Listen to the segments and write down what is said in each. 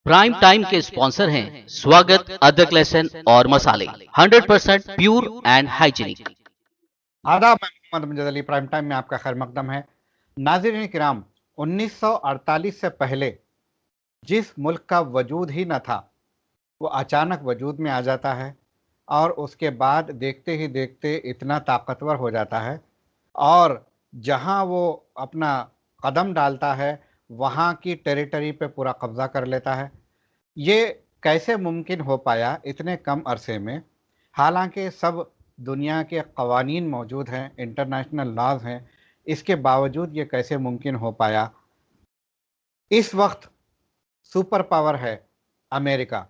Prime time के sponsor हैं स्वागत, अदरक, लहसुन और मसाले, 100% प्योर एंड हाइजीनिक। आदाब, मैं मोहम्मद अमजद अली। प्राइम टाइम में आपका खैर मकदम है। नाज़रीन किराम, 1948 से पहले जिस मुल्क का वजूद ही न था वो अचानक वजूद में आ जाता है और उसके बाद देखते ही देखते इतना ताकतवर हो जाता है और जहां वो अपना कदम डालता है वहां की टेरिटरी पे पूरा कब्जा कर लेता है। ये कैसे मुमकिन हो पाया इतने कम अरसे में? हालांकि सब दुनिया के कवानीन मौजूद हैं, इंटरनेशनल लॉज हैं, इसके बावजूद ये कैसे मुमकिन हो पाया? इस वक्त सुपर पावर है अमेरिका।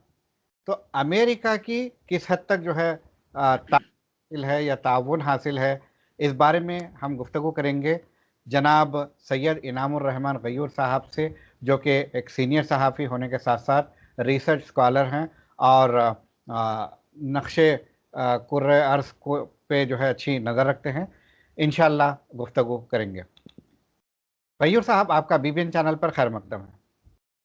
तो अमेरिका की किस हद तक जो है हासिल है या ताउन हासिल है, इस बारे में हम गुफ्तगू करेंगे जनाब सैयद इनामुर रहमान गयूर साहब से, जो कि एक सीनियर सहाफ़ी होने के साथ साथ रिसर्च स्कॉलर हैं और नक्शे कुर्रे अर्ज़ को पे जो है अच्छी नज़र रखते हैं। इंशाअल्लाह गुफ्तगू करेंगे। गयूर साहब, आपका बीबीएन चैनल पर खैर मकदम है।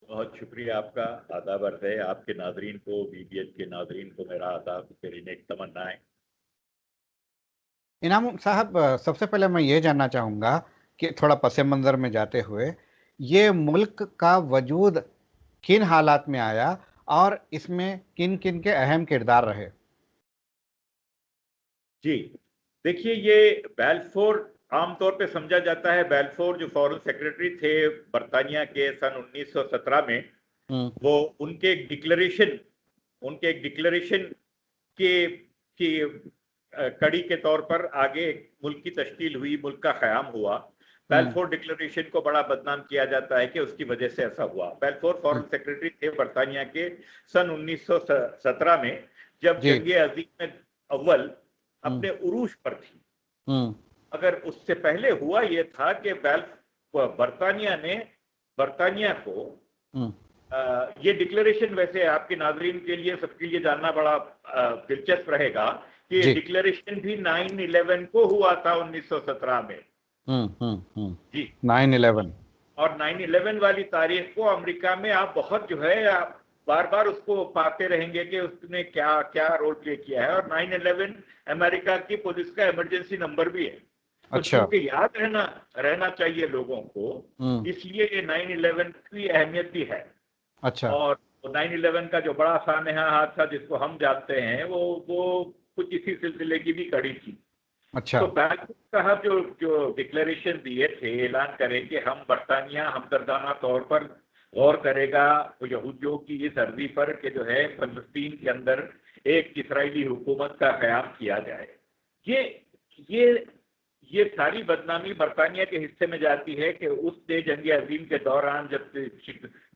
बहुत शुक्रिया आपका। आदाब अर्ज़ है आपके नाजरीन को, बीबीएन के नाजरीन को मेरा आदाब, मेरी नेक तमन्नाएं। इनाम साहब, सबसे पहले मैं ये जानना चाहूँगा कि थोड़ा पस मंज़र में जाते हुए ये मुल्क का वजूद किन हालात में आया और इसमें किन किन के अहम किरदार रहे? जी देखिए, ये बैल्फोर आमतौर पे समझा जाता है, बैल्फोर जो फॉरेन सेक्रेटरी थे बरतानिया के सन 1917 में, वो उनके एक डिक्लेरेशन के की कड़ी के तौर पर आगे मुल्क की तश्कील हुई, मुल्क का क़याम हुआ। बैल्फोर डिक्लेरेशन को बड़ा बदनाम किया जाता है कि उसकी वजह से ऐसा हुआ। बैल्फोर फॉरेन सेक्रेटरी थे बरतानिया के सन 1917 में, जब जंग अज़ीम में अव्वल अपने उरूज पर थी। अगर उससे पहले हुआ ये था कि बरतानिया को ये डिक्लेरेशन, वैसे आपके नाजरीन के लिए, सबके लिए जानना बड़ा दिलचस्प रहेगा कि ये डिक्लेरेशन भी 9/11 को हुआ था 1917 में। जी, 9/11। और 9/11 वाली तारीख को अमेरिका में आप बहुत जो है बार बार उसको पाते रहेंगे कि उसने क्या क्या रोल प्ले किया है। और 9/11 अमेरिका की पुलिस का इमरजेंसी नंबर भी है। अच्छा। तो क्योंकि याद रहना चाहिए लोगों को, इसलिए ये 9/11 की अहमियत भी है। अच्छा। और 9/11 का जो बड़ा सानहा हादसा जिसको हम जानते हैं, वो कुछ इसी सिलसिले की भी कड़ी थी। अच्छा। तो बैल्फोर साहब जो डिक्लेरेशन दिए थे, ऐलान करें कि हम बरतानिया हमदर्दाना तौर पर गौर करेगा यहूदियों की इस अर्जी पर कि जो है फलस्तीन के अंदर एक इसराइली हुकूमत का क़याम किया जाए। ये सारी बदनामी बरतानिया के हिस्से में जाती है कि उसने जंग अज़ीम के दौरान, जब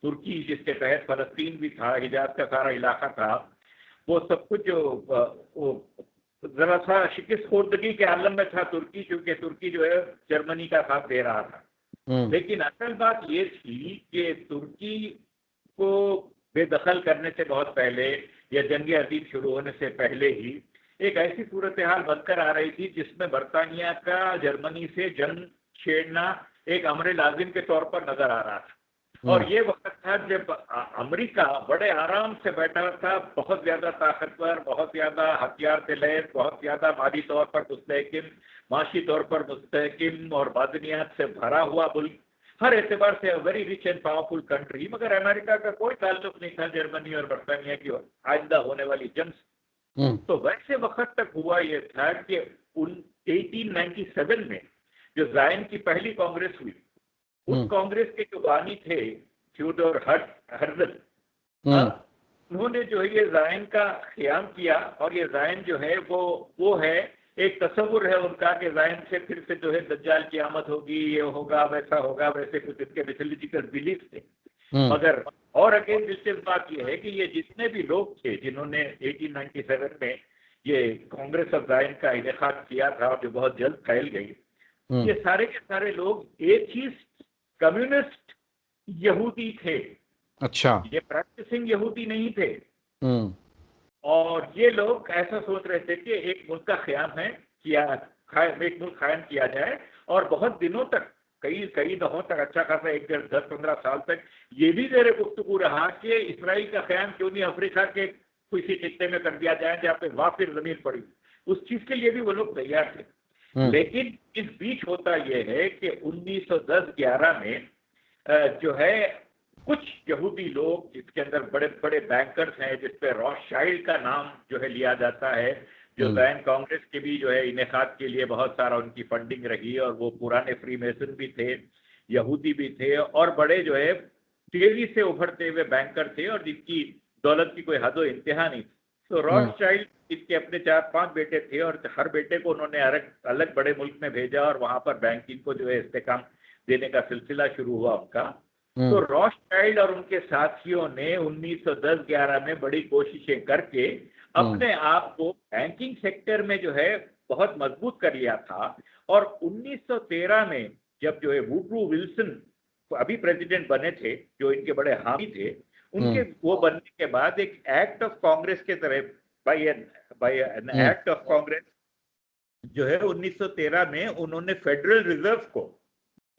तुर्की जिसके तहत फलस्तीन भी था, हिजाज का सारा इलाका था, वो सब कुछ जो जरा सा शिकस्त खोर्दगी के आलम में था तुर्की, क्योंकि तुर्की जो है जर्मनी का साथ दे रहा था। लेकिन असल बात ये थी कि तुर्की को बेदखल करने से बहुत पहले या जंग अज़ीम शुरू होने से पहले ही एक ऐसी सूरत हाल बनकर आ रही थी जिसमें बरतानिया का जर्मनी से जंग छेड़ना एक अमर लाजिम के तौर पर नजर आ रहा था। और ये वक्त था जब अमेरिका बड़े आराम से बैठा था, बहुत ज्यादा ताकतवर, बहुत ज्यादा हथियार से लैस, बहुत ज्यादा माली तौर पर मुस्तहकिम, माशी तौर पर मुस्तहकिम और बादनियात से भरा हुआ मुल्क, हर एतबार से very rich and powerful country. मगर अमेरिका का कोई ताल्लुक नहीं था जर्मनी और बरतानिया की आइंदा होने वाली जंग से। तो वैसे वक्त तक हुआ ये था कि 1897 में जो ज़ायन की पहली कांग्रेस हुई, उस कांग्रेस के जो बानी थे थियोडोर हर्जल, उन्होंने जो है ये ज़ायन का क़याम किया। और ये ज़ायन जो है वो है एक तस्वुर है उनका कि ज़ायन से फिर से जो है दज्जाल की आमद होगी, ये होगा, वैसा होगा, वैसे कुछ इसके मिथोलॉजिकल बिलीफ थे। मगर और अगेन दिलचस्प बात यह है कि ये जितने भी लोग थे जिन्होंने 1897 में ये कांग्रेस ऑफ ज़ायन का इनेकाद किया था और जो बहुत जल्द फैल गई, ये सारे के सारे लोग एथिस्ट कम्युनिस्ट यहूदी थे। अच्छा। ये प्रैक्टिसिंग यहूदी नहीं थे। और ये लोग ऐसा सोच रहे थे कि एक मुल्क का क़याम है, एक मुल्क कायम किया जाए और बहुत दिनों तक कई कई दफों तक अच्छा खासा 10-15 साल तक ये भी ज़ेर गुफ्तगू रहा कि इसराइल का क़याम क्यों नहीं अफ्रीका के किसी खित्ते में कर दिया जाए जहाँ पे वाफिर जमीन पड़ी। उस चीज के लिए भी वो लोग तैयार थे। लेकिन इस बीच होता यह है कि 1910-11 में जो है कुछ यहूदी लोग जिसके अंदर बड़े बड़े बैंकर्स हैं, जिसपे रॉथशाइल्ड का नाम जो है लिया जाता है, जो ज़ायन कांग्रेस के भी जो है इनेकाद के लिए बहुत सारा उनकी फंडिंग रही, और वो पुराने फ्री मेसन भी थे, यहूदी भी थे, और बड़े जो है तेजी से उभरते हुए बैंकर थे, और जिनकी दौलत की कोई हद इंतहा नहीं। तो रॉथशाइल्ड इनके अपने 4-5 बेटे थे, और हर बेटे को उन्होंने अलग बड़े मुल्क में भेजा, और वहां पर बैंकिंग को जो है इस्तेकाम देने का सिलसिला शुरू हुआ उनका। तो रॉथशाइल्ड और उनके साथियों ने 1910-11 में बड़ी कोशिशें करके अपने आप को बैंकिंग सेक्टर में जो है बहुत मजबूत कर लिया था। और 1913 में जब जो है वुडरो विल्सन अभी प्रेसिडेंट बने थे, जो इनके बड़े हामी थे, उनके वो बनने के बाद एक एक्ट ऑफ कांग्रेस के तरह by an act of Congress जो है 1913 में उन्होंने फेडरल रिजर्व को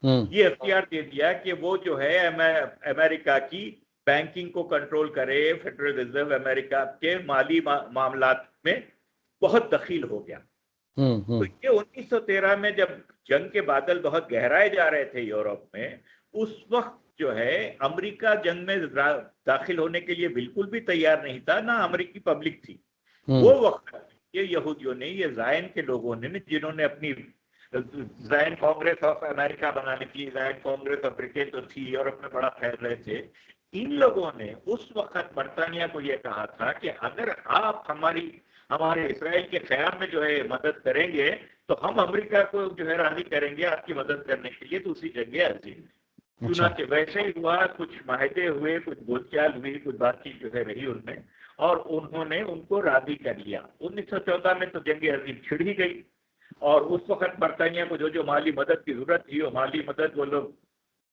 ये अख्तियार दे दिया कि वो जो है अमेरिका की बैंकिंग को कंट्रोल करे। फेडरल रिजर्व अमेरिका के माली मामलात में बहुत दखील हो गया। तो ये 1913 में जब जंग के बादल बहुत गहराए जा रहे थे यूरोप में, उस वक्त जो है अमेरिका जंग में दाखिल होने के लिए बिल्कुल भी तैयार नहीं था, ना अमेरिकी पब्लिक थी। वो वक्त ये यहूदियों ने, ये ज़ायन के लोगों ने, जिन्होंने अपनी ज़ायन कांग्रेस ऑफ अमेरिका बनाने की, ज़ायन कांग्रेस ऑफ ब्रिटेन तो थी, यूरोप में बड़ा फैल रहे थे, इन लोगों ने उस वक्त बरतानिया को यह कहा था कि अगर आप हमारे इसराइल के क़याम में जो है मदद करेंगे, तो हम अमेरिका को जो है राजी करेंगे आपकी मदद करने के लिए दूसरी जंग अज़ीम। चुनाचे वैसे ही हुआ, कुछ माहदे हुए, कुछ बोलचाल हुई, कुछ बातचीत जो है रही उनमें, और उन्होंने उनको राजी कर लिया। 1914 में तो जंग अज़ीम छिड़ ही गई, और उस वक्त बरतानिया को जो माली मदद की जरूरत थी, वो माली मदद वो लोग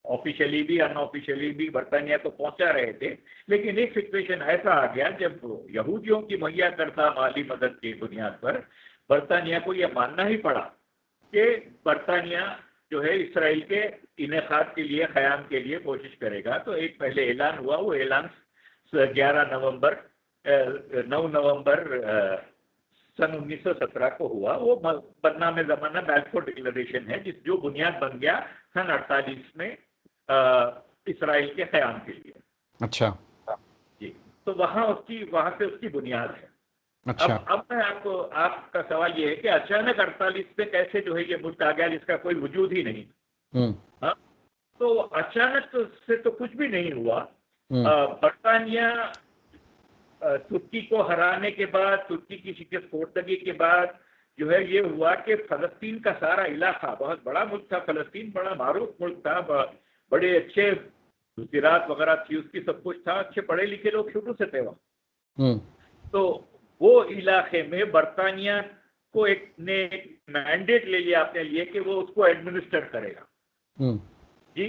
ऑफिशियली भी अनऑफिशियली भी बरतानिया को पहुंचा रहे थे। लेकिन एक सिचुएशन ऐसा आ गया जब यहूदियों की मुहैया करता माली मदद की बुनियाद पर बरतानिया को यह मानना ही पड़ा कि बरतानिया जो है इसराइल के इनेकाद के लिए, क़याम के लिए कोशिश करेगा। तो एक पहले ऐलान हुआ, वो ऐलान 9 नवंबर सन 1917 को हुआ। वो बदनाम ज़माना बैल्फोर डिक्लेरेशन है, जो बुनियाद बन गया सन 48 में इसराइल के क़याम के लिए। अच्छा जी, तो वहाँ से उसकी बुनियाद है। अच्छा। अब मैं आपका सवाल ये है कि अचानक 48 में कैसे जो है ये मुल्क आ गया जिसका कोई वजूद ही नहीं। हाँ, तो अचानक से तो कुछ भी नहीं हुआ। बरतानिया तुर्की को हराने के बाद, तुर्की की शिकस्तखोर्दगी के बाद जो है ये हुआ कि फलस्तीन का सारा इलाका, बहुत बड़ा मुल्क था फलस्तीन, बड़ा मारूफ मुल्क था, बड़े अच्छे ज़राअत वगैरह थी उसकी, सब कुछ था, अच्छे पढ़े लिखे लोग शुरू से थे वहाँ। तो वो इलाके में बरतानिया को एक मैंडेट ले लिया अपने लिए कि वो उसको एडमिनिस्टर करेगा। जी,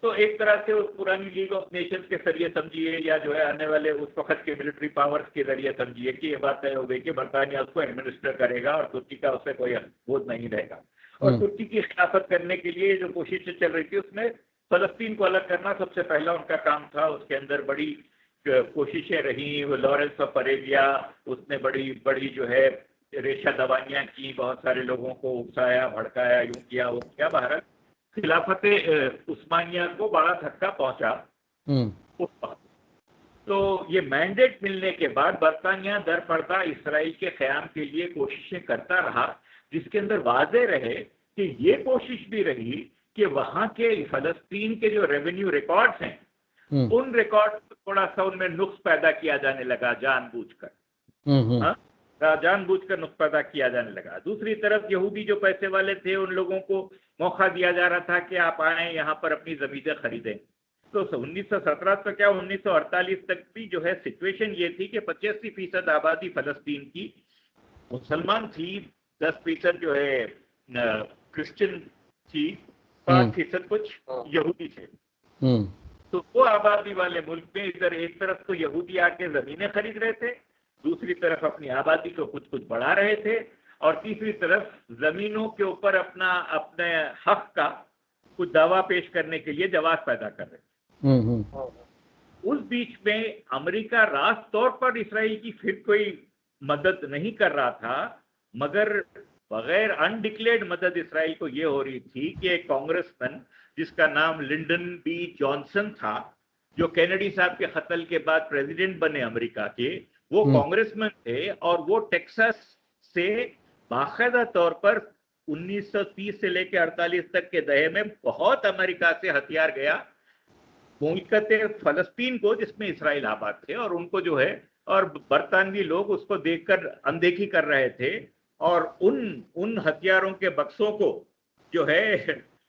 तो एक तरह से उस पुरानी लीग ऑफ नेशंस के जरिए समझिए, या जो है आने वाले उस वक्त के मिलिट्री पावर्स के जरिए समझिए कि ये बात तय हो गई कि बरतानिया उसको एडमिनिस्टर करेगा और तुर्की का उससे कोई बोझ नहीं रहेगा। और तुर्की की खिलाफत करने के लिए जो कोशिशें चल रही थी उसमें फलस्तीन को अलग करना सबसे पहला उनका काम था। उसके अंदर बड़ी कोशिशें रही। लॉरेंस ऑफ अरेबिया, उसने बड़ी जो है रेशा दवाइयाँ की, बहुत सारे लोगों को उकसाया, भड़काया, यूं किया वो किया। भारत खिलाफत उस्मानिया को बड़ा धक्का पहुंचा उस वक्त। तो ये मैंडेट मिलने के बाद बरतानिया दर पर्दा इसराइल के क़याम के लिए कोशिशें करता रहा, जिसके अंदर वाज़ेह रहे कि ये कोशिश भी रही कि वहाँ के फलस्तीन के जो रेवेन्यू रिकॉर्ड्स हैं, उन रिकॉर्ड को थोड़ा सा उनमें नुक्स पैदा किया जाने लगा जानबूझकर। जानबूझकर नुक्स पैदा किया जाने लगा। दूसरी तरफ यहूदी जो पैसे वाले थे उन लोगों को मौका दिया जा रहा था कि आप आएँ यहाँ पर अपनी ज़मीनें खरीदें। तो 1917 तक क्या 1948 तक भी जो है सिचुएशन ये थी कि 85% आबादी फलस्तीन की मुसलमान थी, 10% जो है क्रिश्चियन थी, 5% कुछ यहूदी थे। तो वो आबादी वाले मुल्क में इधर एक तरफ तो यहूदी आके ज़मीनें खरीद रहे थे, दूसरी तरफ अपनी आबादी को कुछ कुछ बढ़ा रहे थे, और तीसरी तरफ ज़मीनों के ऊपर अपने हक का कुछ दावा पेश करने के लिए जवाब पैदा कर रहे थे। उस बीच में अमेरिका रास्त तौर पर इसराइल की फिर कोई मदद नहीं कर रहा था, मगर बगैर अनडिक्लेयर्ड मदद इसराइल को ये हो रही थी कि एक कांग्रेसमैन जिसका नाम लिंडन बी जॉनसन था, जो केनेडी साहब के कत्ल के बाद प्रेसिडेंट बने अमेरिका के, वो कांग्रेसमैन थे और वो टेक्सास से बाकायदा तौर पर 1930 से लेकर 48 तक के दहे में बहुत अमेरिका से हथियार गया मुल्कत फलस्तीन को, जिसमें इसराइल आबाद थे, और उनको जो है और बरतानवी लोग उसको देखकर अनदेखी कर रहे थे और उन हथियारों के बक्सों को जो है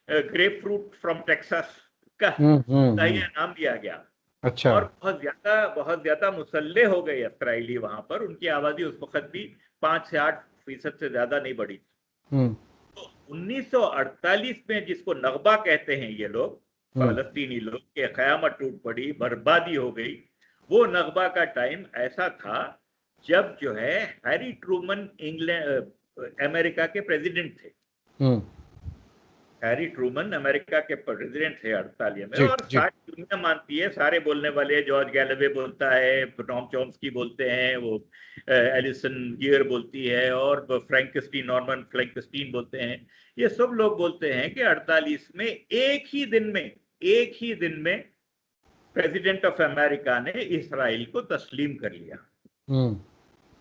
ग्रेप फ्रूट फ्रॉम टेक्सास का ये नाम दिया गया। अच्छा। और बहुत ज्यादा मुसल्ले हो गए इसराइली वहां पर। उनकी आबादी उस वक्त भी 5 से 8% से ज्यादा नहीं बढ़ी। तो 1948 में जिसको नगबा कहते हैं ये लोग फलस्तीनी लोग के, क़यामत टूट पड़ी, बर्बादी हो गई, वो नगबा का टाइम ऐसा था जब जो है हैरी ट्रूमन इंग्लैंड अमेरिका के प्रेसिडेंट थे। हैरी ट्रूमन अमेरिका के प्रेसिडेंट थे 48 में, और सारी दुनिया मानती है, सारे बोलने वाले, जॉर्ज गैलवे बोलता है, टॉम चॉम्स्की बोलते हैं, वो एलिसन गियर बोलती है, और फ्रैंकस्टीन, नॉर्मन फ्रैंकस्टीन बोलते हैं, ये सब लोग बोलते हैं कि 48 में एक ही दिन में प्रेसिडेंट ऑफ अमेरिका ने इसराइल को तस्लीम कर लिया।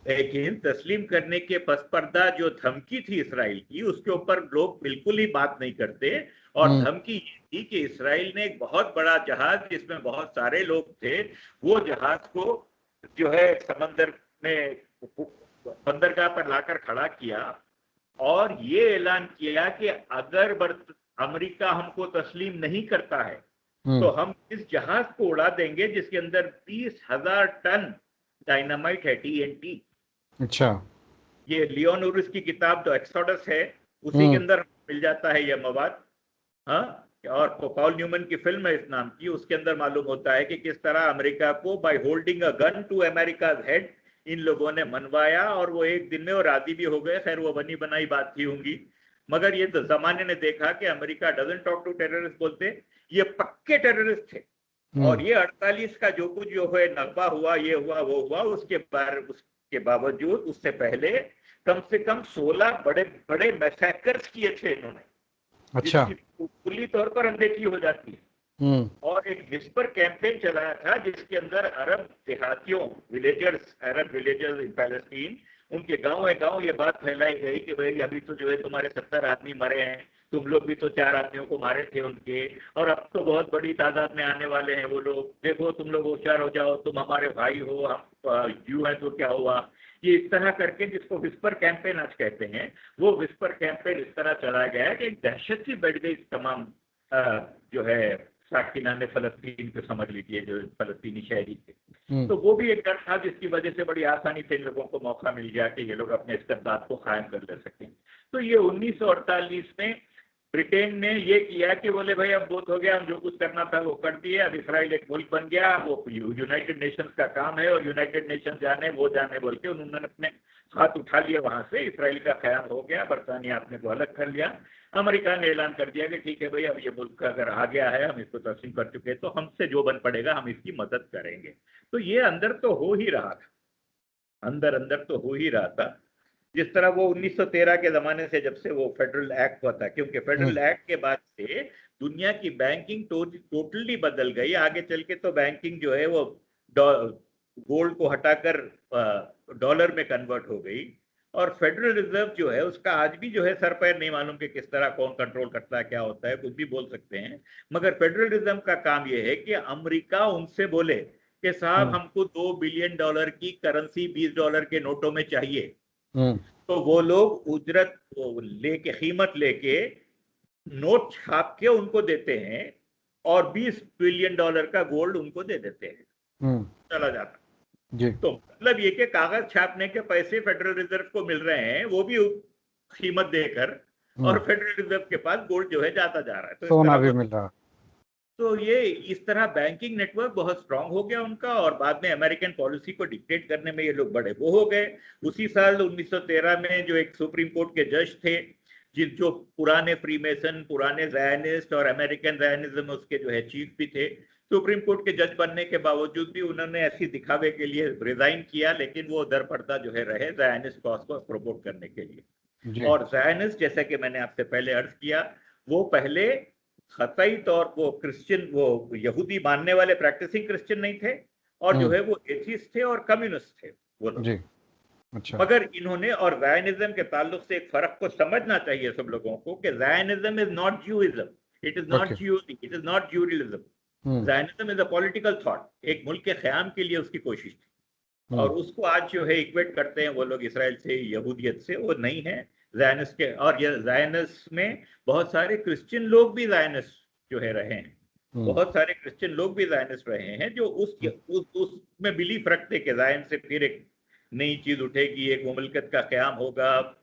लेकिन तस्लीम करने के पसपर्दा जो धमकी थी इसराइल की, उसके ऊपर लोग बिल्कुल ही बात नहीं करते। और धमकी ये थी कि इसराइल ने एक बहुत बड़ा जहाज जिसमें बहुत सारे लोग थे, वो जहाज को जो है समंदर में बंदरगाह पर लाकर खड़ा किया और ये ऐलान किया कि अगर अमेरिका हमको तस्लीम नहीं करता है तो हम इस जहाज को उड़ा देंगे जिसके अंदर 20,000 टन डायनामाइट है, TNT। अच्छा। ये लियोन उरिस की किताब जो एक्सोडस है उसी के अंदर मिल जाता है यह मवाद। हाँ, और पॉल न्यूमन की फिल्म है इस नाम की, उसके अंदर मालूम होता है कि किस तरह अमेरिका को by holding a gun to America's head इन लोगों ने मनवाया, और वो एक दिन में वो राजी भी हो गए। खैर वो बनी बनाई बात थी होंगी, मगर ये तो जमाने ने देखा कि America doesn't talk to terrorist बोलते, ये पक्के टेररिस्ट थे। और ये 48 का जो कुछ जो है नगबा हुआ, ये हुआ वो हुआ, उसके बावजूद उससे पहले कम से कम 16 बड़े बड़े मैसेकर्स किए थे इन्होंने। अच्छा। खुली तौर पर अनदेखी हो जाती है। और एक विस्पर कैंपेन चलाया था जिसके अंदर अरब देहातियों, अरब विलेजर्स इन पैलेस्टीन, उनके गांव ये बात फैलाई गई कि भाई अभी तो जो है तुम्हारे 70 आदमी मरे हैं, तुम लोग भी तो 4 आदमियों को मारे थे उनके, और अब तो बहुत बड़ी तादाद में आने वाले हैं वो लोग, देखो तुम लोग होशियार हो जाओ, तुम हमारे भाई हो, हम यू है तो क्या हुआ। ये इस तरह करके, जिसको विस्पर कैंपेन आज कहते हैं, वो विस्पर कैंपेन इस तरह चलाया गया कि एक दहशत सी बढ़ गई तमाम जो है साकिनाने फलस्तीन को, समझ लीजिए जो फलस्तीनी शहरी थे। तो वो भी एक डर था जिसकी वजह से बड़ी आसानी से इन लोगों को मौका मिल गया कि ये लोग अपने इस्तेमाल को कायम कर ले सकें। तो ये 1948 में ब्रिटेन ने ये किया कि बोले भाई अब बहुत हो गया, हम जो कुछ करना था वो कर दिए, अब इसराइल एक मुल्क बन गया, वो यूनाइटेड नेशंस का काम है और यूनाइटेड नेशन जाने वो जाने बोल के उन्होंने अपने हाथ उठा लिए वहां से। इसराइल का ख्याल हो गया, बरतानिया अपने को अलग कर लिया, अमेरिका ने ऐलान कर दिया कि ठीक है भाई अब ये मुल्क अगर आ गया है, हम इसको तस्लीम कर चुके हैं, तो हमसे जो बन पड़ेगा हम इसकी मदद करेंगे। तो ये अंदर तो हो ही रहा था, अंदर तो हो ही रहा था। जिस तरह वो 1913 के जमाने से जब से वो फेडरल एक्ट हुआ था, क्योंकि फेडरल एक्ट के बाद से दुनिया की बैंकिंग टोटली बदल गई। आगे चल के तो बैंकिंग जो है वो गोल्ड को हटाकर डॉलर में कन्वर्ट हो गई, और फेडरल रिजर्व जो है उसका आज भी जो है सर पैर नहीं मालूम कि किस तरह कौन कंट्रोल करता है, क्या होता है, कुछ भी बोल सकते हैं। मगर फेडरल रिजर्व का काम ये है कि अमेरिका उनसे बोले कि साहब हमको $2 बिलियन की करेंसी $20 के नोटों में चाहिए, तो वो लोग उजरत लेके, कीमत लेके नोट छाप के उनको देते हैं और $20 बिलियन का गोल्ड उनको दे देते हैं, चला जाता जी। तो मतलब ये कि कागज छापने के पैसे फेडरल रिजर्व को मिल रहे हैं, वो भी कीमत देकर, और फेडरल रिजर्व के पास गोल्ड जो है जाता जा रहा है, तो सोना भी मिल रहा है। तो ये इस तरह बैंकिंग नेटवर्क बहुत स्ट्रांग हो गया उनका, और बाद में अमेरिकन पॉलिसी को डिक्टेट करने में ये लोग बड़े वो हो गए। उसी साल 1913 में जो एक सुप्रीम कोर्ट के जज थे जो पुराने फ्रीमेसन, पुराने ज़ायनिस्ट और अमेरिकन ज़ायनिज्म उसके जो है चीफ भी थे। सुप्रीम कोर्ट के जज बनने के बावजूद भी उन्होंने ऐसी दिखावे के लिए रिजाइन किया, लेकिन वो दरपर्दा जो है रहे ज़ायनिस्ट कॉज को प्रमोट करने के लिए। और ज़ायनिस्ट, जैसा कि मैंने आपसे पहले अर्ज किया, वो पहले कतई तौर वो क्रिश्चियन, वो यहूदी मानने वाले प्रैक्टिसिंग क्रिश्चियन नहीं थे, और जो है वो एथिस्ट थे और कम्युनिस्ट थे वो लोग। अच्छा। मगर इन्होंने, और ज़ायनिज्म के ताल्लुक से एक फर्क को समझना चाहिए सब लोगों को कि Zionism is not Jewism, it is not Judy, it is not Judaism. Zionism is a political thought, एक मुल्क के क़याम के लिए उसकी कोशिश थी, और उसको आज जो है इक्वेट करते हैं वो लोग इसराइल से, यहूदियत से। वो नहीं है ज़ायनिस्ट के। और ये ज़ायनिस्ट में बहुत सारे क्रिश्चियन लोग भी ज़ायनिस्ट जो है रहे हैं, बहुत सारे क्रिश्चियन लोग भी ज़ायनिस्ट रहे हैं, जो उसमें बिलीफ रखते कि ज़ायन से फिर एक नई चीज उठेगी, एक मुमलकत का क़याम होगा,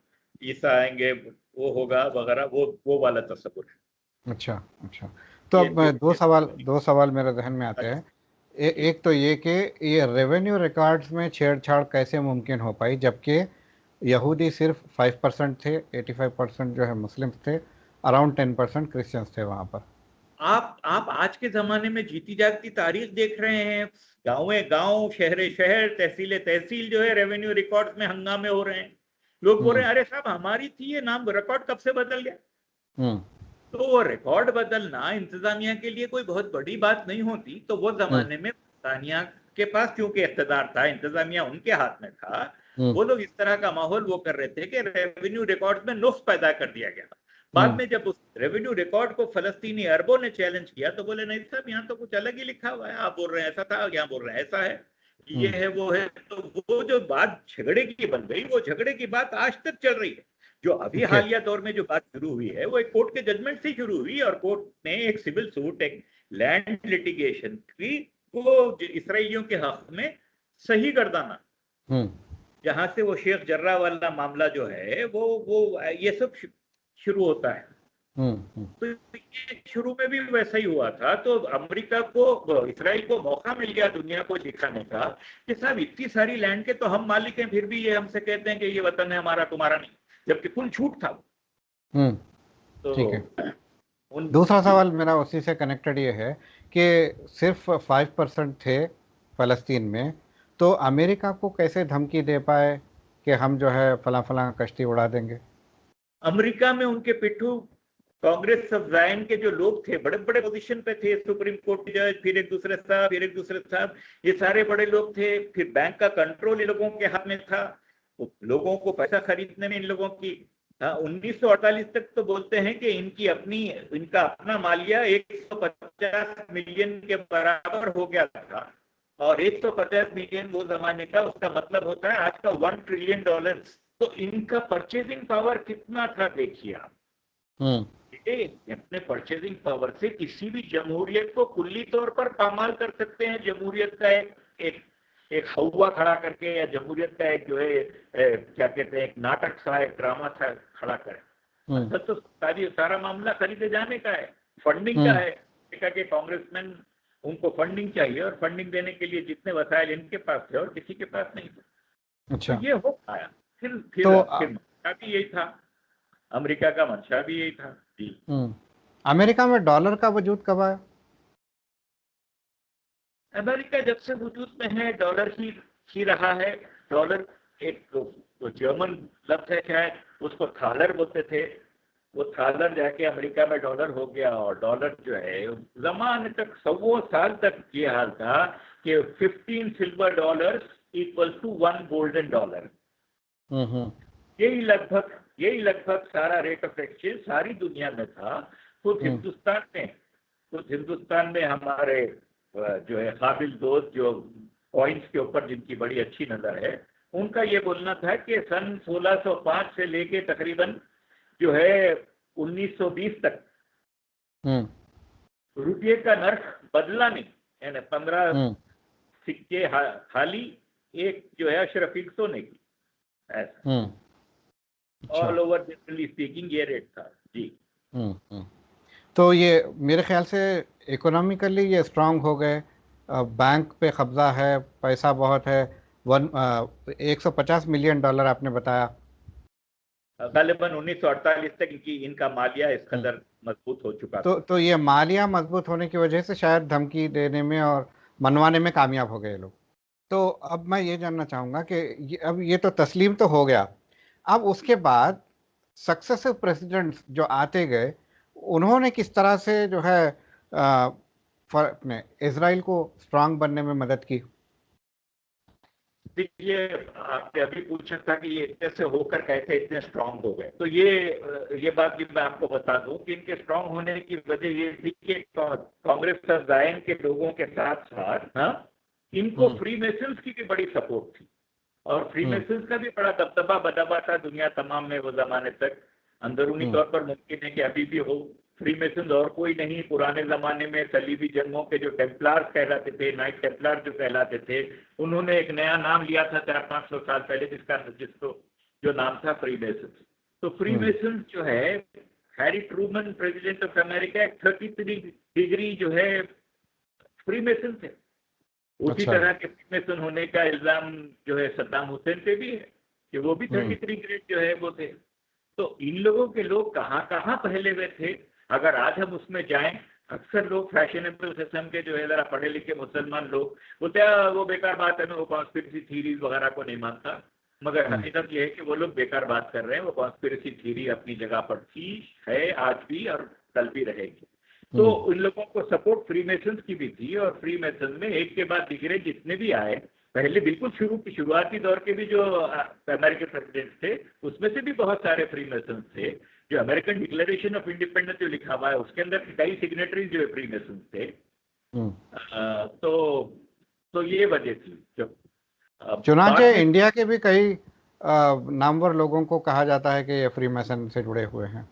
ईसा आएंगे, वो होगा वगैरह, वो वाला तस्वुर है। अच्छा। तो अब दो सवाल मेरे जहन में आते हैं। एक तो ये कि ये रेवेन्यू रिकॉर्ड्स में छेड़छाड़ कैसे मुमकिन हो पाई, जबकि यहूदी सिर्फ 5% थे, 85% जो है मुस्लिम थे, अराउंड 10% क्रिश्चियंस थे वहाँ पर। आप आज के ज़माने में जीती जागती तारीख देख रहे हैं। गाँव, शहर, तहसील जो है रेवेन्यू रिकॉर्ड्स में हंगामे हो रहे हैं। लोग बोल रहे हैं अरे साहब हमारी थी ये, नाम रिकॉर्ड कब से बदल गया। तो वो रिकॉर्ड बदलना इंतजामिया के लिए कोई बहुत बड़ी बात नहीं होती। तो वो जमाने में इंतजामिया के पास क्योंकि इख्तिदार था, इंतजामिया उनके हाथ में था, वो लोग इस तरह का माहौल वो कर रहे थे कि रेवेन्यू रिकॉर्ड में नुक्स पैदा कर दिया गया। बाद में जब उस रेवेन्यू रिकॉर्ड को फलस्तीनी अरबों ने चैलेंज किया तो बोले नहीं साहब यहाँ तो कुछ अलग ही लिखा हुआ है, आप बोल रहे हैं ऐसा था, यहाँ बोल रहे हैं ऐसा है, ये है वो है। तो वो जो बात झगड़े की बन गई, वो झगड़े की बात आज तक चल रही है। जो अभी हालिया दौर में जो बात शुरू हुई है वो एक कोर्ट के जजमेंट से शुरू हुई, और कोर्ट ने एक सिविल सूट, एक लैंड लिटिगेशन की को इसराइलियों के हक में सही गर्दाना, जहां से वो शेख जर्रा वाला मामला जो है वो ये सब शुरू होता है। तो ये शुरू में भी वैसा ही हुआ था। तो अमेरिका को, इसराइल को मौका मिल गया दुनिया को दिखाने का कि साहब इतनी सारी लैंड के तो हम मालिक हैं, फिर भी ये हमसे कहते हैं कि ये वतन है हमारा, तुम्हारा नहीं, जबकि फुल छूट था। तो ठीक है। दूसरा सवाल मेरा उसी से कनेक्टेड ये है कि सिर्फ 5% थे फ़लस्तीन में, तो अमेरिका को कैसे धमकी दे पाए कि हम जो है फला कश्ती उड़ा देंगे। अमेरिका में उनके पिट्ठू कांग्रेस ऑफ ज़ायन के जो लोग थे, बड़े बड़े पोजीशन पे थे, सुप्रीम कोर्ट जज, फिर एक दूसरे साहब, ये सारे बड़े लोग थे। फिर बैंक का कंट्रोल इन लोगों के हाथ में था, लोगों को पैसा खरीदने में इन लोगों की 1948 तक तो बोलते हैं कि इनका अपना मालिया 150 मिलियन के बराबर हो गया था। और 150 मिलियन वो जमाने का, उसका मतलब होता है आज का $1 ट्रिलियन। तो इनका परचेजिंग पावर कितना था देखिए आप। अपने परचेजिंग पावर से किसी भी जमहूरियत को कुल्ली तौर पर पामाल कर सकते हैं। जमहूरियत का एक हवा खड़ा करके, या जमहूरियत का एक जो है क्या कहते हैं, एक नाटक सा, एक ड्रामा सा खड़ा करें। तो सारा मामला खरीदे जाने का है, फंडिंग का है। कि कांग्रेसमैन, उनको फंडिंग चाहिए, और फंडिंग देने के लिए जितने वसाइल इनके पास थे और किसी के पास नहीं थे। अच्छा। तो ये हो पाया। फिर मंशा भी यही था, अमेरिका का मंशा भी यही था जी। अमेरिका में डॉलर का वजूद कब आया? अमेरिका जब से वजूद में है डॉलर ही रहा है। डॉलर एक तो जर्मन लफ्ज है शायद, उसको थालर बोलते थे। वो थालर जाके अमेरिका में डॉलर हो गया, और डॉलर जो है जमाने तक 100 साल तक ये हाल था कि 15 silver dollar equal to 1 golden dollar. यही लगभग सारा रेट ऑफ एक्सचेंज सारी दुनिया में था। खुद हिंदुस्तान में हमारे जो है काबिल दोस्त, जो पॉइंट्स के ऊपर जिनकी बड़ी अच्छी नजर है, उनका ये बोलना था कि सन 1605 से लेके तकरीबन जो है 1920 तक रुपये का नर्ख बदला नहीं, यानी 15 सिक्के खाली, एक जो है अशरफ इक्सो ने की, ऐसा ऑल ओवर जनरली स्पीकिंग ये रेट था जी। तो ये मेरे ख्याल से इकोनॉमिकली ये स्ट्रांग हो गए, बैंक पे कब्जा है, पैसा बहुत है। 150 मिलियन डॉलर आपने बताया, गालिबन 1948 तक इनका मालिया इस कदर मजबूत हो चुका था। तो ये मालिया मजबूत होने की वजह से शायद धमकी देने में और मनवाने में कामयाब हो गए लोग। तो अब मैं ये जानना चाहूंगा कि अब ये तो तस्लीम तो हो गया, अब उसके बाद सक्सेसिव प्रेसिडेंट्स जो आते गए, उन्होंने किस तरह से जो है अपने इसराइल को स्ट्रांग बनने में मदद की? देखिए, आपने अभी पूछा था कि ये इतने से होकर कैसे इतने स्ट्रांग हो गए, तो ये बात भी मैं आपको बता दूं कि इनके स्ट्रांग होने की वजह ये थी कि कांग्रेस समुदाय के लोगों के साथ साथ इनको फ्री मेसन्स की भी बड़ी सपोर्ट थी, और फ्री मेसन्स का भी बड़ा दबदबा बना हुआ था दुनिया तमाम में वो जमाने तक। अंदरूनी तौर पर मुमकिन है कि अभी भी हो। फ्री मेसन्स और कोई नहीं, पुराने जमाने में सलीबी जंगों के जो टेम्पलार्स कहलाते थे, नाइट टेम्पलार जो कहलाते थे, उन्होंने एक नया नाम लिया था 400-500 साल पहले, जिसको जो नाम था फ्री मेसन्स। तो फ्री मेसन्स जो है, Harry Truman president of America, 33 degree जो है फ्री मेसन थे। उसी तरह के फ्रीमेसन होने का इल्जाम जो है सद्दाम हुसैन पे भी है कि वो भी 33 ग्रेड जो है वो थे। तो इन लोगों के लोग कहाँ कहाँ पहले हुए थे, अगर आज हम उसमें जाएं, अक्सर लोग फैशनेबल किस्म के जो है जरा पढ़े लिखे मुसलमान लोग बोलते हैं वो बेकार बात है, मैं वो कॉन्स्पिरेसी थीरीज वगैरह को नहीं मानता, मगर हकीकत ये है कि वो लोग बेकार बात कर रहे हैं। वो कॉन्स्पिरेसी थीरी अपनी जगह पर थी, है आज भी और कल भी रहेगी। तो उन लोगों को सपोर्ट फ्री मेसन्स की भी थी, और फ्री मेसन में एक के बाद दिगरे जितने भी आए, पहले बिल्कुल शुरुआती दौर के भी जो अमेरिकन प्रेसिडेंट थे उसमें से भी बहुत सारे फ्री मेसन्स थे। जो अमेरिकन डिक्लेरेशन ऑफ इंडिपेंडेंस जो लिखा हुआ है उसके अंदर कई सिग्नेटरीज जो है फ्री मेसन्स थे। तो ये वजह थी। चुनाचे इंडिया के भी कई नामवर लोगों को कहा जाता है कि ये फ्री मेसन से जुड़े हुए हैं।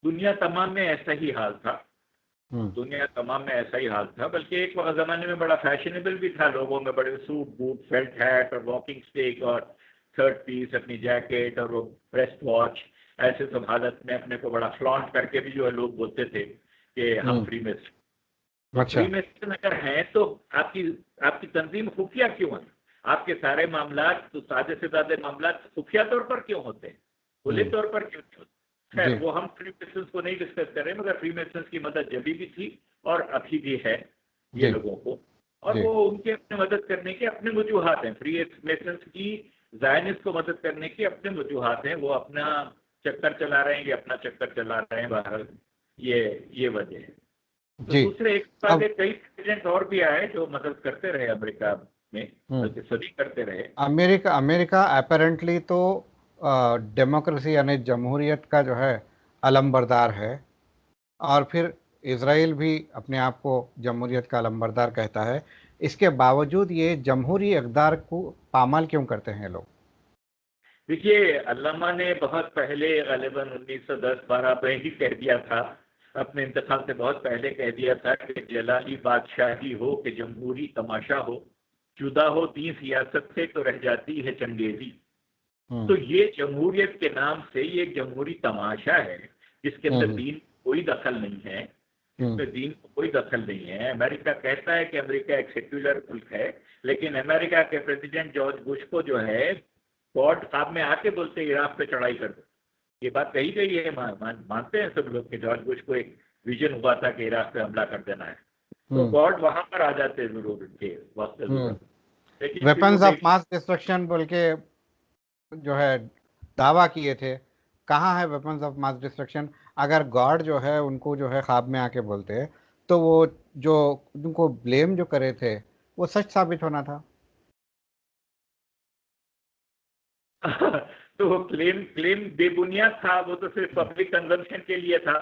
दुनिया तमाम में ऐसा ही हाल था, दुनिया तमाम में ऐसा ही हाल था। बल्कि एक वक्त जमाने में बड़ा फैशनेबल भी था, लोगों में बड़े सूट बूट, फेल्ट हैट और वॉकिंग स्टिक और थर्ड पीस, अपनी जैकेट और वो ब्रेस्ट वॉच, ऐसे सब हालत में अपने को बड़ा फ्लॉन्ट करके भी जो है लोग बोलते थे कि हम फ्री मेसन। अच्छा। फ्री मेसन अगर हैं तो आपकी तंजीम खुफिया क्यों है? आपके सारे मामला तो सादे से ज्यादा मामला खुफिया तौर पर क्यों होते हैं, खुले तौर पर क्यों नहीं होते? खैर, वो हम फ्री मेसन्स को नहीं डिस्कस कर रहे, मगर फ्री मेसन्स की मदद जब भी थी और अभी भी है ये लोगों को, और वो उनके अपने मदद करने के अपने वजूहात हैं। फ्री मेसन्स की ज़ायनिस्ट को मदद करने के अपने वजूहात हैं, वो अपना चक्कर चला रहे हैं, ये अपना चक्कर चला रहे हैं बाहर, ये वजह है। तो दूसरे एक साथ कई प्रेसिडेंट और भी आए जो मदद करते रहे अमेरिका में, बल्कि सभी करते रहे। अमेरिका अपेरेंटली तो डेमोक्रेसी यानी जमहूरियत का जो है अलंबरदार है, और फिर इसराइल भी अपने आप को जमहूरियत का अलंबरदार कहता है। इसके बावजूद ये जमहूरी इक़्तिदार को पामाल क्यों करते हैं लोग? देखिए, अल्लामा ने बहुत पहले गालिबन 1910-12 में ही कह दिया था, अपने इंतकाल से बहुत पहले कह दिया था कि जलाली बादशाही हो कि जमहूरी तमाशा हो, जुदा हो दीन सियासत से तो रह जाती है चंगेजी। तो ये जमहूरियत के नाम से ये एक जमहूरी तमाशा है जिसके अंदर दीन कोई दखल नहीं है, इसमें दीन को कोई दखल नहीं है। अमेरिका कहता है कि अमेरिका एक सेक्युलर मुल्क है, लेकिन अमेरिका के प्रेसिडेंट जॉर्ज बुश को जो है गॉड ख्वाब में आके बोलते इराक पे चढ़ाई कर दो। ये बात कही गई है, मानते हैं सब लोग कि जॉर्ज बुश को एक विजन हुआ था कि इराक पे हमला कर देना है, तो गॉड वहां पर आ जाते हैं जरूर उनके वक्त। वेपन्स ऑफ मास डिस्ट्रक्शन बोल के जो है दावा किए थे, कहाँ है वेपन्स ऑफ मास डिस्ट्रक्शन? अगर गॉड जो है उनको जो है ख्वाब में आके बोलते तो वो जो उनको ब्लेम जो करे थे वो सच साबित होना था। तो वो क्लेम बेबुनियाद था, वो तो सिर्फ पब्लिक कंजम्पशन के लिए था।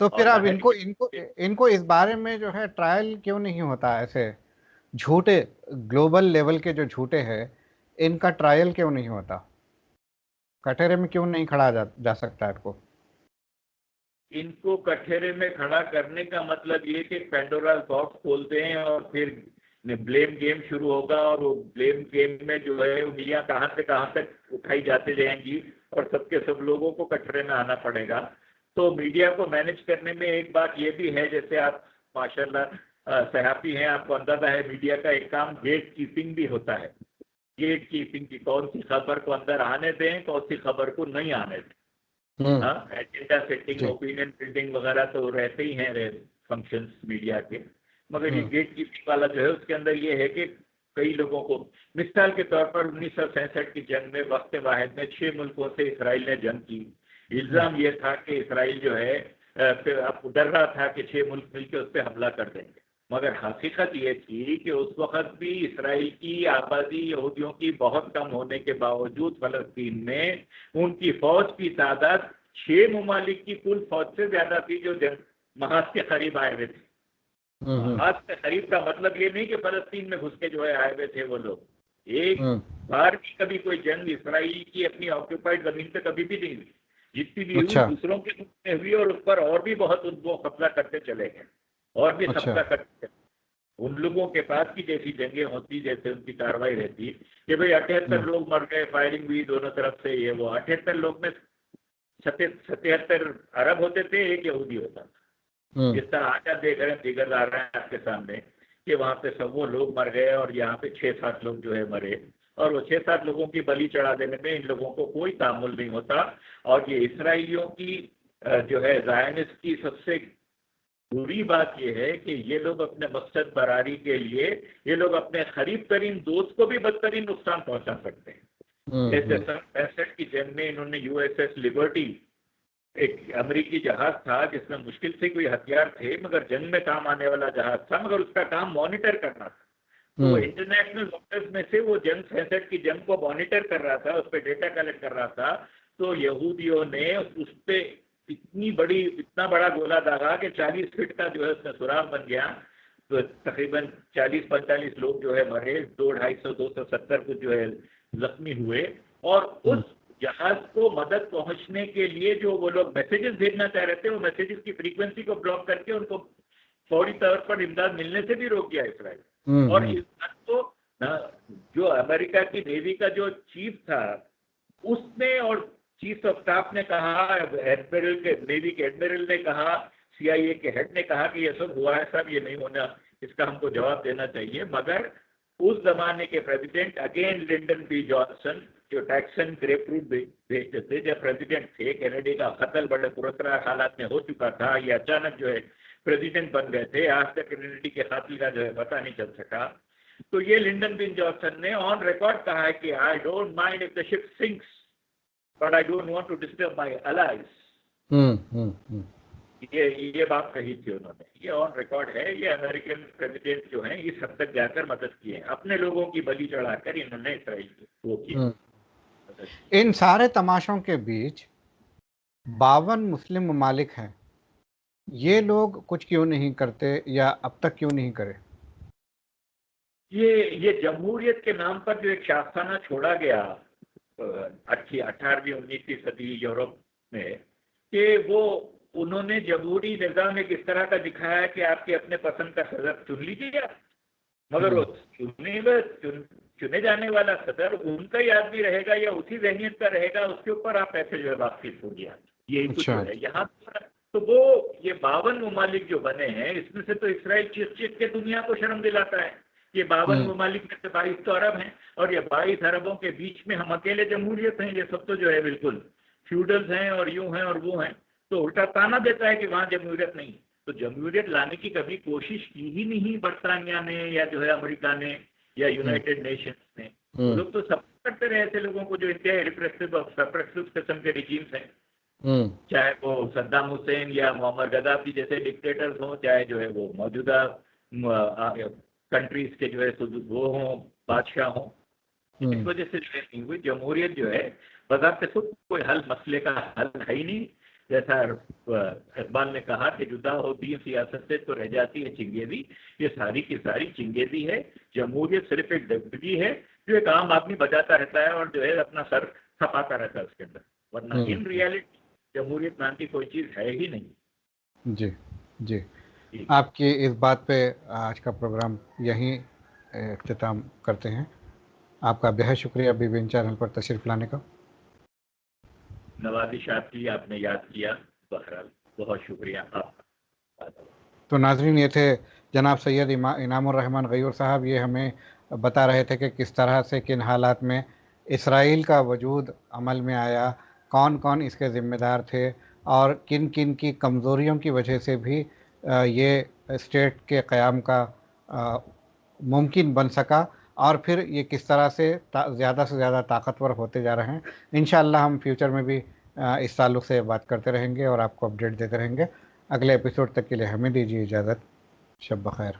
तो फिर अब इनको इस बारे में जो है ट्रायल क्यों नहीं होता? ऐसे झूठे ग्लोबल लेवल के जो झूठे हैं इनका ट्रायल क्यों नहीं होता? कटहरे में क्यों नहीं खड़ा जा सकता इनको कटहरे में खड़ा करने का मतलब ये कि पेंडोरा बॉक्स खोल दें और फिर ब्लेम गेम शुरू होगा, और वो ब्लेम गेम में जो है उंगलियां कहाँ से कहाँ तक उठाई जाती जाएंगी और सबके सब लोगों को कटहरे में आना पड़ेगा। तो मीडिया को मैनेज करने में एक बात ये भी है, जैसे आप माशाल्लाह सहाफ़ी हैं, आपको अंदाजा है मीडिया का एक काम गेट कीपिंग भी होता है। गेट कीपिंग की, कौन सी खबर को अंदर आने दें, कौन सी खबर को नहीं आने दें। हाँ, एजेंडा सेटिंग, ओपिनियन बिल्डिंग वगैरह तो रहते ही हैं फंक्शंस मीडिया के, मगर ये गेट कीपिंग वाला जो है उसके अंदर ये है कि कई लोगों को, मिसाल के तौर पर 1967 की जंग में वक्त वाहिद में 6 मुल्कों से इसराइल ने जंग की। इल्जाम ये था कि इसराइल जो है अब डर रहा था कि 6 मुल्क मिलकर उस पर हमला कर देंगे, मगर हकीकत ये थी कि उस वक्त भी इसराइल की आबादी यहूदियों की बहुत कम होने के बावजूद फलस्तीन में उनकी फौज की तादाद 6 ममालिक की कुल फौज से ज्यादा थी जो महाज के करीब आए हुए थे। महाज के करीब का मतलब ये नहीं कि फलस्तीन में घुस के जो है आए हुए थे वो लोग। एक बार भी कभी कोई जंग इसराइल की अपनी ऑक्यूपाइड जमीन पे कभी भी नहीं हुई, जितनी भी हुई दूसरों के मुल्क में हुई, और उस पर और भी बहुत उनको कब्जा करते चले गए और भी कब्जा करते चले। उन लोगों के पास की जैसी जंगें होती, जैसे उनकी कार्रवाई रहती कि भाई 78 लोग मर गए, फायरिंग हुई दोनों तरफ से, ये वो 78 लोग में 77 अरब होते थे, एक यहूदी होता था। जिस तरह आज आप देख रहे हैं, फिगर आ रहा है आपके सामने कि वहां पे सब वो लोग मर गए और यहाँ पे 6-7 लोग जो है मरे, और वो 6-7 लोगों की बलि चढ़ा देने में इन लोगों को कोई तामुल नहीं होता। और ये इसराइलियों की जो है ज़ायनिस्ट की सबसे बुरी बात यह है कि ये लोग अपने मकसद बरारी के लिए ये लोग अपने करीब तरीन दोस्त को भी बदतरीन नुकसान पहुंचा सकते हैं। जैसे 65 की जंग में इन्होंने यूएसएस लिबर्टी, एक अमेरिकी जहाज था जिसमें मुश्किल से कोई हथियार थे मगर जंग में काम आने वाला जहाज था, मगर उसका काम मॉनिटर करना था। तो इंटरनेशनल वाटर्स में से वो जंग 65 की जंग को मॉनिटर कर रहा था, उस पर डेटा कलेक्ट कर रहा था। तो यहूदियों ने उस पर इतना बड़ा गोला दागा कि 40 फीट का जो है उसमें सुराग बन गया। तो तकरीबन 40-45 लोग जो है मरे, 250-270 कुछ जो है जख्मी हुए। और उस जहाज को मदद पहुंचने के लिए जो वो लोग मैसेजेस भेजना चाह रहे थे, वो मैसेजेस की फ्रीक्वेंसी को ब्लॉक करके उनको फौरी तौर पर इमदाद मिलने से भी रोक दिया इसराइल। और इस बात को जो अमेरिका की नेवी का जो चीफ था उसने और चीफ ऑफ स्टाफ ने कहा, एडमिरल के नेवी के एडमिरल ने कहा, CIA के हेड ने कहा कि ये सब हुआ है सब, ये नहीं होना, इसका हमको जवाब देना चाहिए। मगर उस जमाने के president again Lyndon B Johnson, जो टैक्सन ग्रेपफ्रूट भेजते थे, जब प्रेसिडेंट थे, कैनेडी का कत्ल बड़े पुरस्कार हालात में हो चुका था, ये अचानक जो है प्रेसिडेंट बन गए थे, आज तक कैनेडी के कातिल का जो है पता नहीं चल सका। तो ये लिंडन बी जॉनसन ने ऑन रिकॉर्ड कहा है कि I don't mind if the ship sinks but I don't want to disturb my allies. ये बात कही थी उन्होंने, ये ऑन रिकॉर्ड है। ये अमेरिकन प्रेसिडेंट जो हैं इस हद तक जाकर मदद की है, अपने लोगों की बलि चढ़ाकर इन्होंने इसराइल को किया। इन सारे तमाशों के बीच 52 मुस्लिम ममालिक हैं, ये लोग कुछ क्यों नहीं करते या अब तक क्यों नहीं करे? ये जमहूरियत के नाम पर जो एक शासखाना छोड़ा गया 18वीं 19वीं सदी यूरोप में, कि वो उन्होंने जमहूरी निज़ाम एक इस तरह का दिखाया कि आपके अपने पसंद का सदर चुन लीजिए आप, मगर वो चुने जाने वाला सदर उनका ही आदमी रहेगा या उसी जहनीत का रहेगा, उसके ऊपर आप ऐसे जो है वापसी हो गया, यही कुछ है यहाँ। तो वो ये 52 ममालिक जो बने हैं, इसमें से तो इसराइल चीख के दुनिया को शर्म दिलाता है। ये 52 ममालिक में से 22 तो अरब हैं, और ये 22 अरबों के बीच में हम अकेले जमहूरियत हैं। ये सब तो जो है बिल्कुल फ्यूडल्स हैं और यूं हैं और वो हैं। तो उल्टा ताना देता है कि वहाँ जमहूरियत नहीं। तो जमहूरियत लाने की कभी कोशिश की ही नहीं बरतानिया ने या जो है अमेरिका ने या यूनाइटेड नेशंस ने। लोग तो सब करते रहे ऐसे लोगों को जो इंतहाई रिप्रेसिव और सप्रेसिव किस्म के रिजीम्स हैं, चाहे वो सद्दाम हुसैन या मोहम्मद गद्दाफी जैसे डिक्टेटर्स हों, चाहे जो है वो मौजूदा कंट्रीज के जो है वो हों, बादशाह हों। इस वजह से जो नहीं हुई जमहूरियत जो है बज़ाते खुद कोई हल मसले का हल है ही नहीं। जैसा इकबाल ने कहा कि जुदा होती है सियासत से तो रह जाती है चिंगेदी। ये सारी की सारी चिंगेदी है। जमहूरियत सिर्फ एक दबदगी है जो एक आम आदमी बजाता रहता है और जो है अपना सर खपाता रहता है उसके अंदर, वरना इन रियलिटी जमहूरियत नाम की कोई चीज़ है ही नहीं। जी जी, आपकी इस बात पे आज का प्रोग्राम यहीं इख्तिताम करते हैं। आपका बेहद शुक्रिया बीबीएन चैनल पर तशरीफ लाने का। नवाजिश आपकी, आपने याद किया, बहरहाल बहुत शुक्रिया आपका। तो नाजरीन, ये थे जनाब सैयद इनामुर रहमान गयूर साहब। ये हमें बता रहे थे कि किस तरह से किन हालात में इसराइल का वजूद अमल में आया, कौन कौन इसके ज़िम्मेदार थे और किन किन की कमज़ोरियों की वजह से भी ये स्टेट के क़याम का मुमकिन बन सका और फिर ये किस तरह से ज़्यादा ताकतवर होते जा रहे हैं। इंशाअल्लाह हम फ्यूचर में भी इस ताल्लुक़ से बात करते रहेंगे और आपको अपडेट देते रहेंगे। अगले एपिसोड तक के लिए हमें दीजिए इजाज़त। शब बख़ैर।